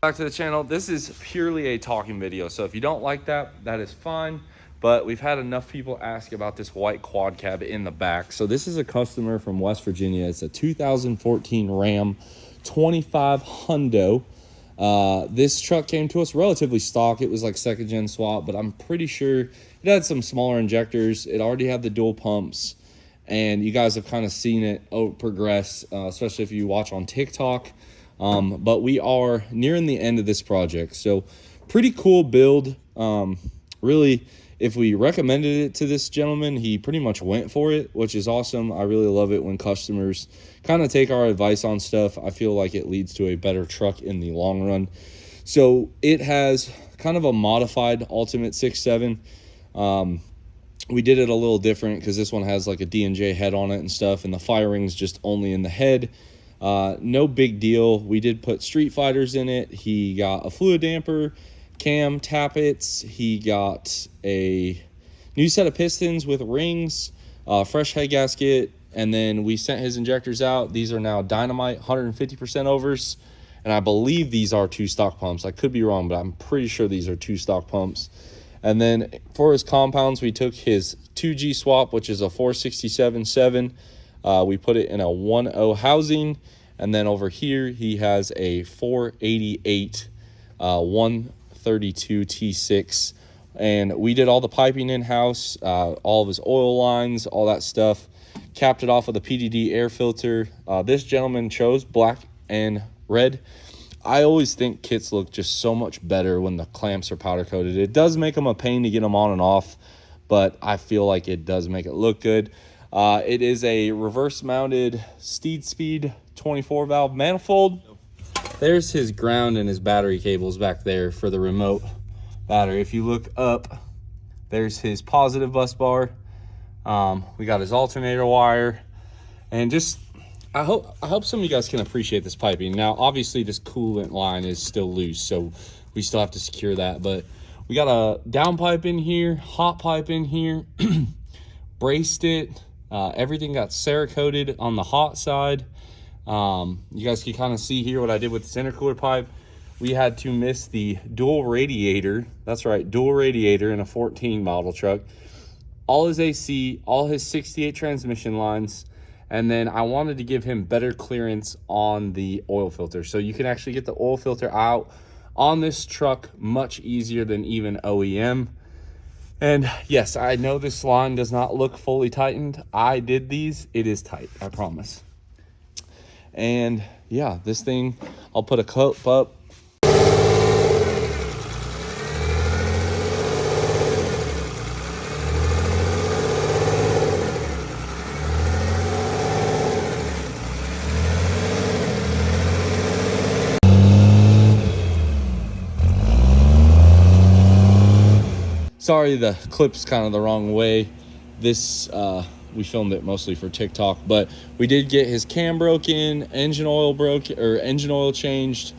Back to the channel. This is purely a talking video, so if you don't like that, that is fine. But we've had enough people ask about this white quad cab in the back. So this is a customer from West Virginia. It's a 2014 Ram 25 Hundo. This truck came to us relatively stock. It was like second gen swap, but I'm pretty sure it had some smaller injectors. It already had the dual pumps, and you guys have kind of seen it progress, especially if you watch on TikTok. But we are nearing the end of this project. So pretty cool build. Really, if we recommended it to this gentleman, he pretty much went for it, which is awesome. I really love it when customers kind of take our advice on stuff. I feel like it leads to a better truck in the long run. So it has kind of a modified Ultimate 6.7. We did it a little different because this one has like a D&J head on it and stuff, and the firing's just only in the head. No big deal. We did put Street Fighters in it. He got a fluid damper, cam tappets. He got a new set of pistons with rings, fresh head gasket, and then we sent his injectors out. These are now Dynamite 150% overs, and I believe these are 2 stock pumps. I could be wrong, but I'm pretty sure these are 2 stock pumps. And then for his compounds, we took his 2G swap, which is a 467.7. We put it in a 1.0 housing, and then over here he has a 488 132 T6, and we did all the piping in-house, all of his oil lines, all that stuff. Capped it off with a PDD air filter. This gentleman chose black and red. I always think kits look just so much better when the clamps are powder coated. It does make them a pain to get them on and off, but I feel like it does make it look good. It is a reverse mounted Steed Speed 24 valve manifold. There's his ground and his battery cables back there for the remote battery. If you look up, there's his positive bus bar. We got his alternator wire, and just I hope some of you guys can appreciate this piping. Now obviously this coolant line is still loose, so we still have to secure that, but we got a down pipe in here, hot pipe in here, braced it. Everything got Cerakoted on the hot side. You guys can kind of see here what I did with the intercooler pipe. We had to miss the dual radiator. That's right, dual radiator in a 14 model truck. All his AC, all his 68 transmission lines, and then I wanted to give him better clearance on the oil filter. So you can actually get the oil filter out on this truck much easier than even OEM. And yes, I know this line does not look fully tightened. I did these. It is tight, I promise. And yeah, this thing, I'll put a clip up. Sorry, the clip's kind of the wrong way. This, we filmed it mostly for TikTok, but we did get his cam broken, engine oil changed.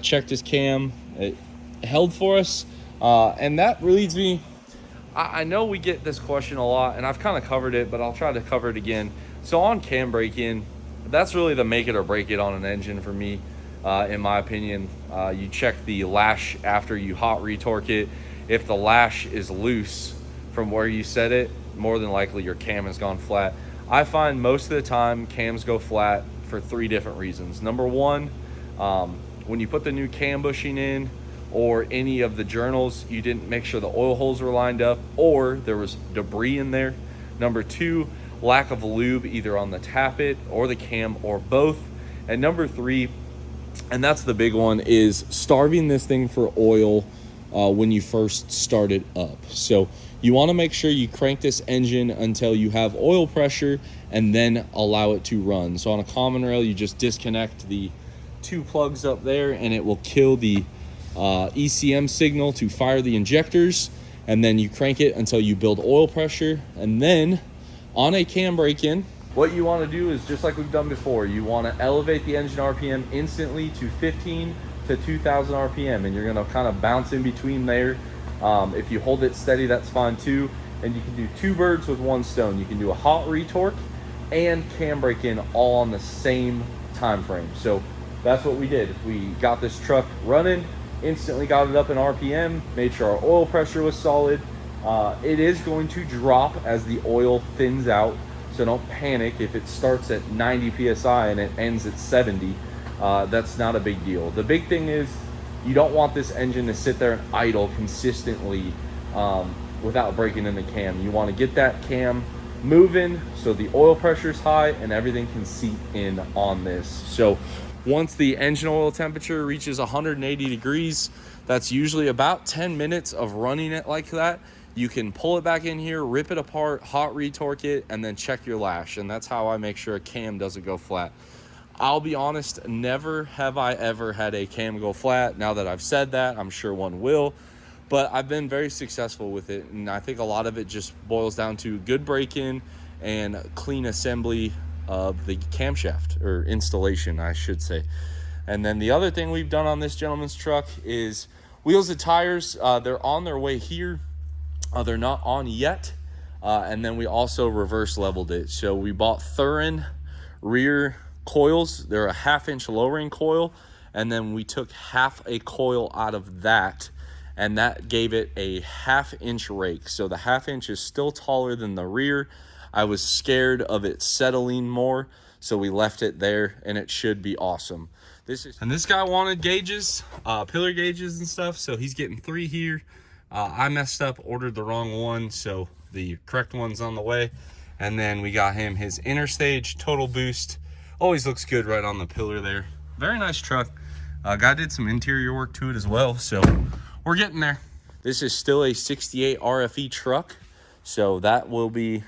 Checked his cam, it held for us. And that leads me, I know we get this question a lot, and I've kind of covered it, but I'll try to cover it again. So on cam break-in, that's really the make it or break it on an engine for me, in my opinion. You check the lash after you hot retorque it. If the lash is loose from where you set it, more than likely your cam has gone flat. I find most of the time cams go flat for 3 different reasons. Number one, when you put the new cam bushing in or any of the journals, you didn't make sure the oil holes were lined up or there was debris in there. Number 2, lack of lube either on the tappet or the cam or both. And number 3, and that's the big one, is starving this thing for oil when you first start it up. So you want to make sure you crank this engine until you have oil pressure and then allow it to run. So on a common rail, you just disconnect the 2 plugs up there and it will kill the ECM signal to fire the injectors, and then you crank it until you build oil pressure. And then on a cam break-in, what you want to do is just like we've done before. You want to elevate the engine RPM instantly to 15 to 2,000 RPM, and you're going to kind of bounce in between there. If you hold it steady, that's fine too. And you can do 2 birds with 1 stone. You can do a hot retorque and cam break-in all on the same time frame. So that's what we did. We got this truck running, instantly got it up in RPM, made sure our oil pressure was solid. It is going to drop as the oil thins out, so don't panic if it starts at 90 psi and it ends at 70. That's not a big deal. The big thing is you don't want this engine to sit there and idle consistently without breaking in the cam. You want to get that cam moving so the oil pressure is high and everything can seep in on this. So once the engine oil temperature reaches 180 degrees, that's usually about 10 minutes of running it like that. You can pull it back in here, rip it apart, hot retorque it, and then check your lash. And that's how I make sure a cam doesn't go flat. I'll be honest, never have I ever had a cam go flat. Now that I've said that, I'm sure one will. But I've been very successful with it. And I think a lot of it just boils down to good break-in and clean assembly of the camshaft, or installation, I should say. And then the other thing we've done on this gentleman's truck is wheels and tires. They're on their way here. They're not on yet. And then we also reverse leveled it. So we bought Thurin rear coils. They're a 1/2-inch lowering coil. And then we took half a coil out of that, and that gave it a 1/2-inch rake. So the 1/2 inch is still taller than the rear. I was scared of it settling more, so we left it there, and it should be awesome. This guy wanted gauges, pillar gauges and stuff, so he's getting 3 here. I messed up, ordered the wrong one, so the correct one's on the way. And then we got him his Interstage total boost. Always looks good right on the pillar there. Very nice truck. Guy did some interior work to it as well, so we're getting there. This is still a 68 RFE truck, so that will be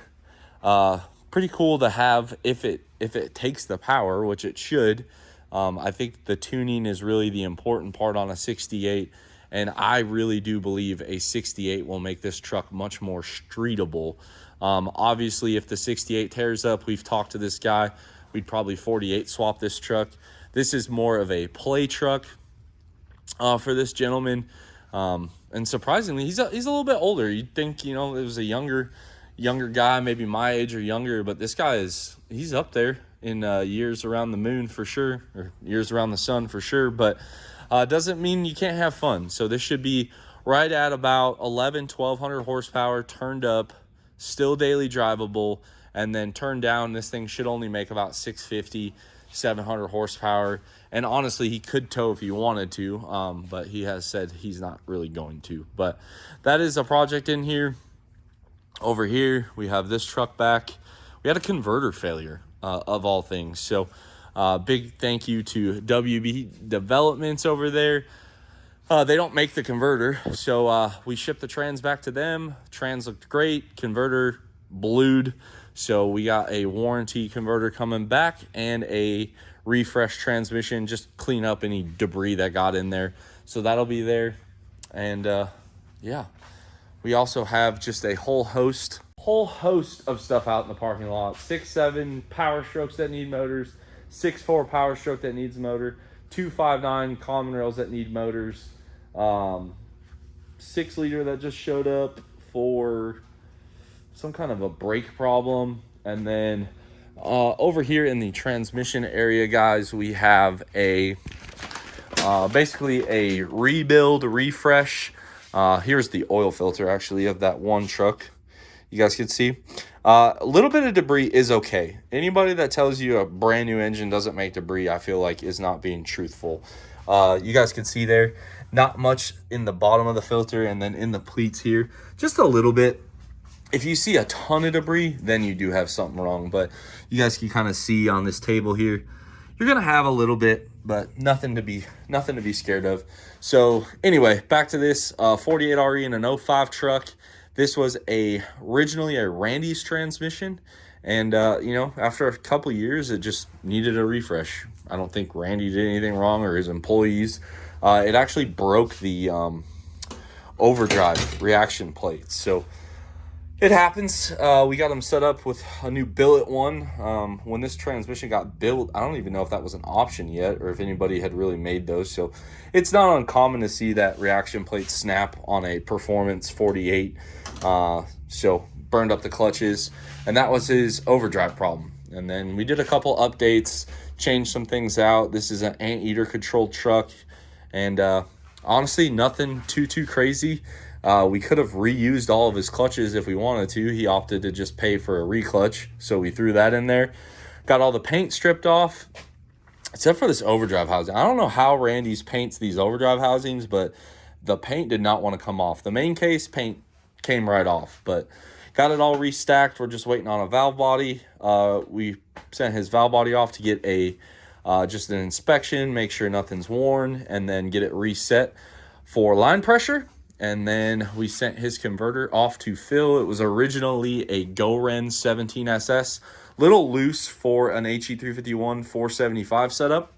pretty cool to have if it takes the power, which it should. I think the tuning is really the important part on a 68, and I really do believe a 68 will make this truck much more streetable. Obviously, if the 68 tears up, we've talked to this guy, we'd probably 48 swap this truck. This is more of a play truck for this gentleman. And surprisingly, he's a little bit older. You'd think, it was a younger guy, maybe my age or younger, but this guy he's up there in years around the moon for sure, or years around the sun for sure, but doesn't mean you can't have fun. So this should be right at about 1,200 horsepower, turned up, still daily drivable, and then turned down, this thing should only make about 650, 700 horsepower. And honestly, he could tow if he wanted to, but he has said he's not really going to. But that is a project in here. Over here, we have this truck back. We had a converter failure, of all things. So big thank you to WB Developments over there. They don't make the converter, so we shipped the trans back to them. Trans looked great, converter blued. So we got a warranty converter coming back and a refresh transmission, just clean up any debris that got in there. So that'll be there. And yeah, we also have just a whole host of stuff out in the parking lot. 6.7 Power Strokes that need motors, 6.4 Power Stroke that needs a motor, 2.59 common rails that need motors, 6 liter that just showed up for some kind of a brake problem. And then over here in the transmission area, guys, we have a basically a rebuild, refresh. Here's the oil filter actually of that one truck. You guys can see a little bit of debris is okay. Anybody that tells you a brand new engine doesn't make debris, I feel like is not being truthful. You guys can see there, not much in the bottom of the filter, and then in the pleats here, just a little bit. If you see a ton of debris, then you do have something wrong. But you guys can kind of see on this table here, you're gonna have a little bit, but nothing to be scared of. So anyway, back to this 48RE in an 05 truck. This was originally a Randy's transmission, and after a couple years, it just needed a refresh. I don't think Randy did anything wrong, or his employees. It actually broke the overdrive reaction plates. So it happens. We got them set up with a new billet one. When this transmission got built, I don't even know if that was an option yet, or if anybody had really made those. So it's not uncommon to see that reaction plate snap on a Performance 48. So burned up the clutches, and that was his overdrive problem. And then we did a couple updates, changed some things out. This is an anteater controlled truck, and honestly, nothing too crazy. We could have reused all of his clutches if we wanted to. He opted to just pay for a reclutch, so we threw that in there. Got all the paint stripped off, except for this overdrive housing. I don't know how Randy's paints these overdrive housings, but the paint did not want to come off. The main case paint came right off, but got it all restacked. We're just waiting on a valve body. We sent his valve body off to get a just an inspection, make sure nothing's worn, and then get it reset for line pressure. And then we sent his converter off to Phil. It was originally a GoRen 17SS, little loose for an HE351 475 setup.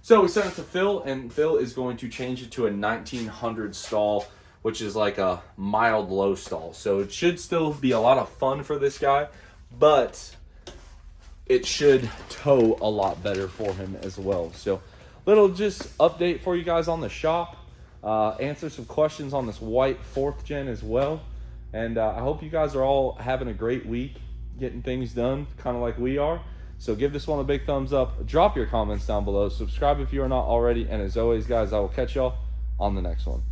So we sent it to Phil, and Phil is going to change it to a 1900 stall, which is like a mild low stall. So it should still be a lot of fun for this guy, but it should tow a lot better for him as well. So little just update for you guys on the shop. Answer some questions on this white 4th gen as well. And I hope you guys are all having a great week, getting things done, kind of like we are. So give this one a big thumbs up. Drop your comments down below. Subscribe if you are not already. And as always, guys, I will catch y'all on the next one.